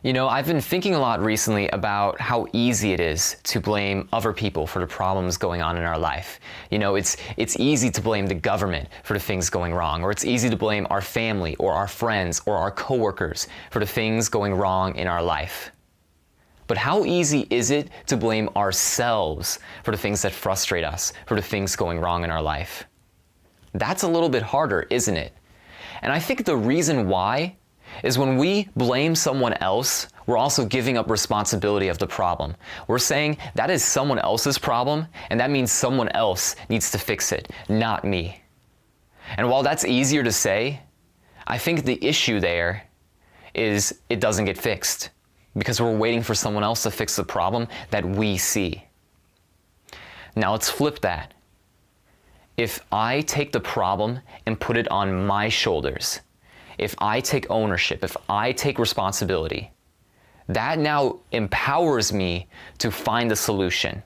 You know, I've been thinking a lot recently about how easy it is to blame other people for the problems going on in our life. You know, it's easy to blame the government for the things going wrong, or it's easy to blame our family or our friends or our coworkers for the things going wrong in our life. But how easy is it to blame ourselves for the things that frustrate us, for the things going wrong in our life? That's a little bit harder, isn't it? And I think the reason why is when we blame someone else, we're also giving up responsibility of the problem. We're saying that is someone else's problem, and that means someone else needs to fix it, not me. And while that's easier to say, I think the issue there is it doesn't get fixed because we're waiting for someone else to fix the problem that we see. Now let's flip that. If I take the problem and put it on my shoulders, if I take ownership, if I take responsibility, that now empowers me to find a solution.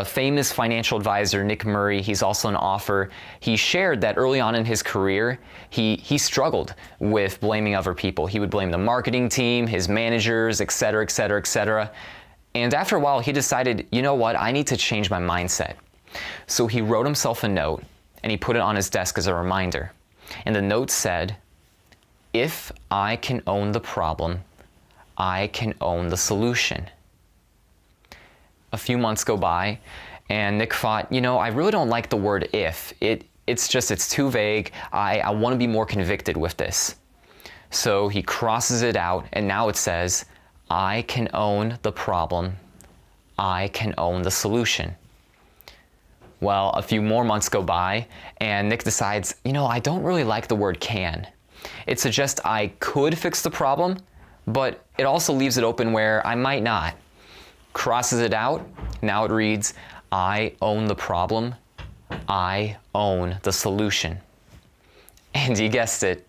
Famous financial advisor Nick Murray, he's also an author, he shared that early on in his career, he struggled with blaming other people. He would blame the marketing team, his managers, et cetera, et cetera, et cetera. And after a while, he decided, you know what, I need to change my mindset. So he wrote himself a note and he put it on his desk as a reminder. And the note said, if I can own the problem, I can own the solution. A few months go by, and Nick thought, you know, I really don't like the word if. It's too vague. I want to be more convicted with this. So he crosses it out, and now it says, I can own the problem, I can own the solution. Well, a few more months go by, and Nick decides, you know, I don't really like the word can. It suggests I could fix the problem, but it also leaves it open where I might not. Crosses it out, now it reads, I own the problem, I own the solution. And you guessed it,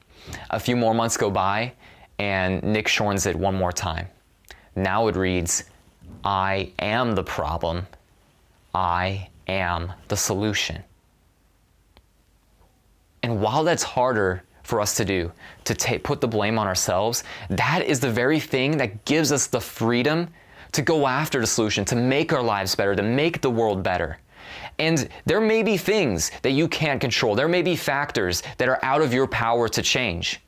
a few more months go by, and Nick shortens it one more time. Now it reads, I am the problem, I am the solution. And while that's harder for us to do, to put the blame on ourselves, that is the very thing that gives us the freedom to go after the solution, to make our lives better, to make the world better. And there may be things that you can't control. There may be factors that are out of your power to change,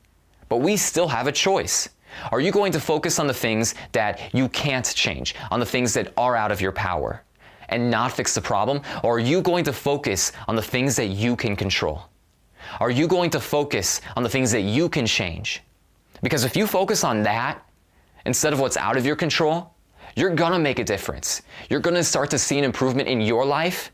but we still have a choice. Are you going to focus on the things that you can't change, on the things that are out of your power, and not fix the problem? Or are you going to focus on the things that you can control? Are you going to focus on the things that you can change? Because if you focus on that instead of what's out of your control, you're gonna make a difference. You're gonna start to see an improvement in your life.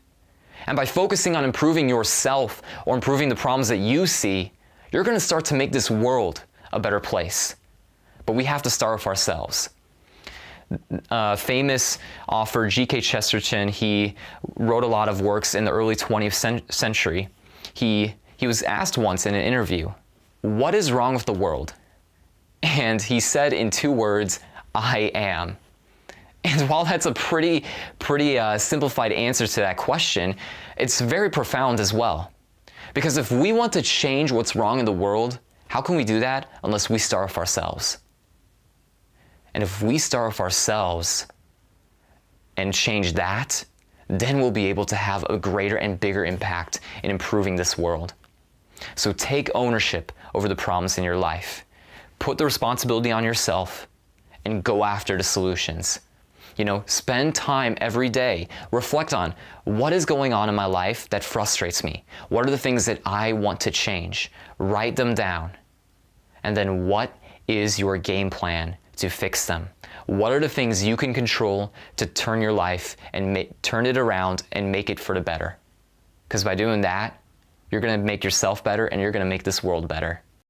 And by focusing on improving yourself or improving the problems that you see, you're gonna start to make this world a better place. But we have to start with ourselves. Famous author G.K. Chesterton, he wrote a lot of works in the early 20th century. He was asked once in an interview, what is wrong with the world? And he said in 2 words, I am. And while that's a pretty simplified answer to that question, it's very profound as well. Because if we want to change what's wrong in the world, how can we do that unless we start with ourselves? And if we start with ourselves and change that, then we'll be able to have a greater and bigger impact in improving this world. So take ownership over the problems in your life. Put the responsibility on yourself and go after the solutions. You know, spend time every day, reflect on what is going on in my life that frustrates me. What are the things that I want to change? Write them down. And then what is your game plan to fix them? What are the things you can control to turn your life and turn it around and make it for the better? Because by doing that, you're going to make yourself better and you're going to make this world better.